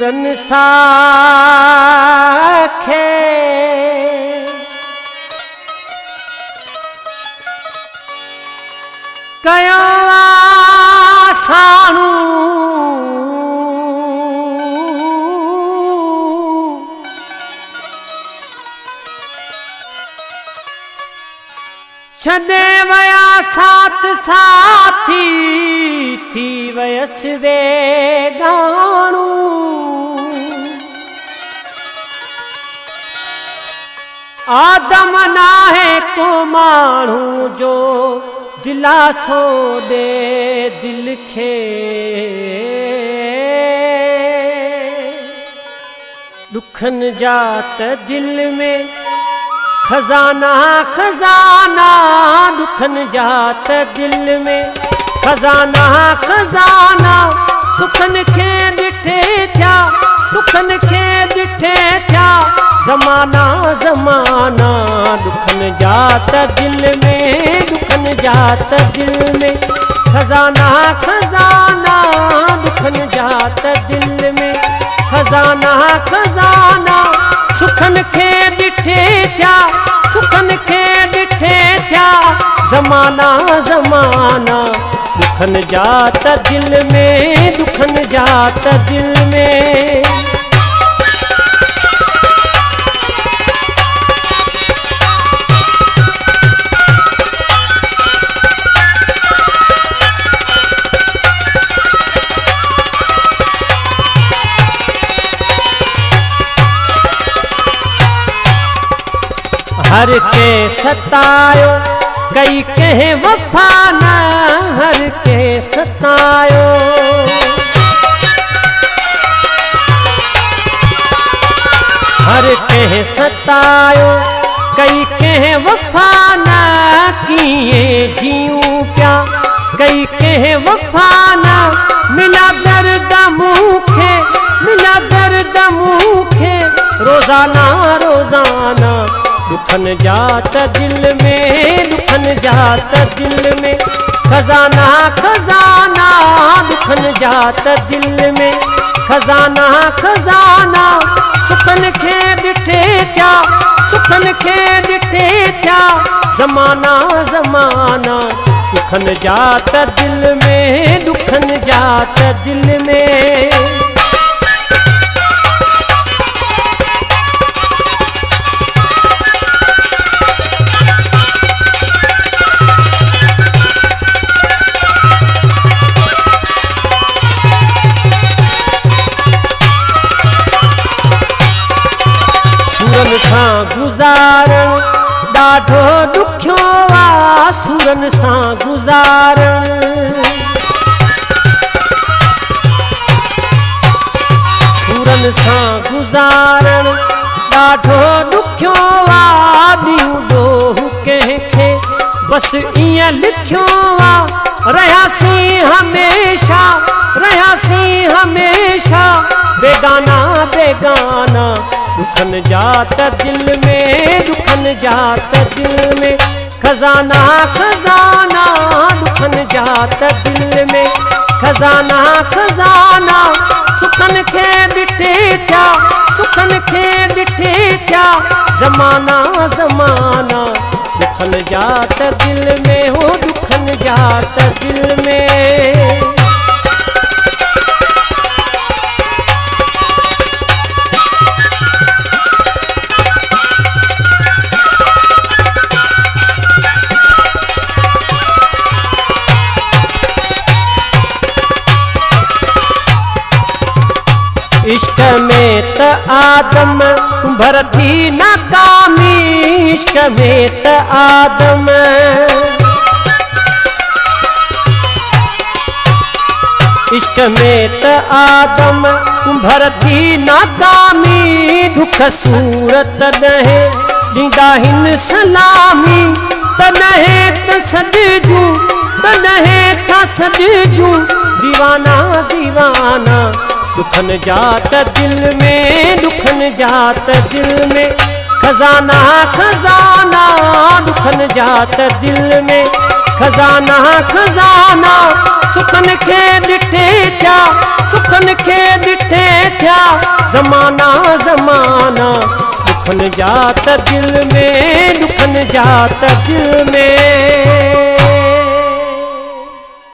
सूरन साखे कयो आसानू छदे वया साथ साथी थी वयस वेगाणू आदम नाहे को माण्हू जो दिलासो दे दिल खे दुखन जात दिल में खजाना खजाना दुखन जात दिल में खजाना खजाना सुखन खे ॾिठे थिया सुखन खे ॾिठे थिया ज़माना ज़माना दुखन जात दिल में दुखन जात दिल में खजाना खजाना दुखन जात दिल में खजाना खजाना सुखन खे ॾिठे थिया सुखन खे ॾिठे थिया ज़माना ज़माना दुखन जात दिल में दुखन जात दिल में हर के सतायो कई कहे वफा न हर के सतायो हर के सतायो कई कहे वफा न किए जीऊं क्या कई कहे वफा न मिला दर्द मुखे मिला दर्द मुखे रोजाना रोजाना दुखन जात दिल में दुखन जात दिल में खजाना खजाना दुखन जात दिल में खजाना खजाना सुखन खे ॾिठे थिया सुखन खे ॾिठे थिया ज़माना ज़माना दुखन जात दिल में दुखन जात दिल में सूरन सां गुज़ारण ॾाढो ॾुखियो आ सूरन सां गुज़ारण सूरन सां गुज़ारण ॾाढो ॾुखियो आ ॾींहुं ॾोहु कंहिंखे बसि ईअं लिखियो आ रहियासीं हमेशा बेगाना बेगाना दुखन जात दिल में दुखन जात दिल में खजाना खजाना दुखन जात दिल में खजाना खजाना सुखन खे ॾिठे थिया सुखन खे ॾिठे थिया ज़माना ज़माना दुखन जात दिल में हो दुखन जात दिल में इश्क में त आदम भरती नाकामी इश्क में त आदम इश्क में त आदम भरती नाकामी दुख सूरत तॾहिं ॾींदा हिन सलामी तॾहिं त सॾिजूं तॾहिं त सॾिजूं दीवाना दीवाना दुखन जात दिल में दुखन जात दिल में खजाना खजाना दुखन जात दिल में खजाना खजाना सुखन खे ॾिठे थिया, सुखन खे ॾिठे थिया ज़माना ज़माना। दुखन जा त दिल में, दुखन जा त दिल में।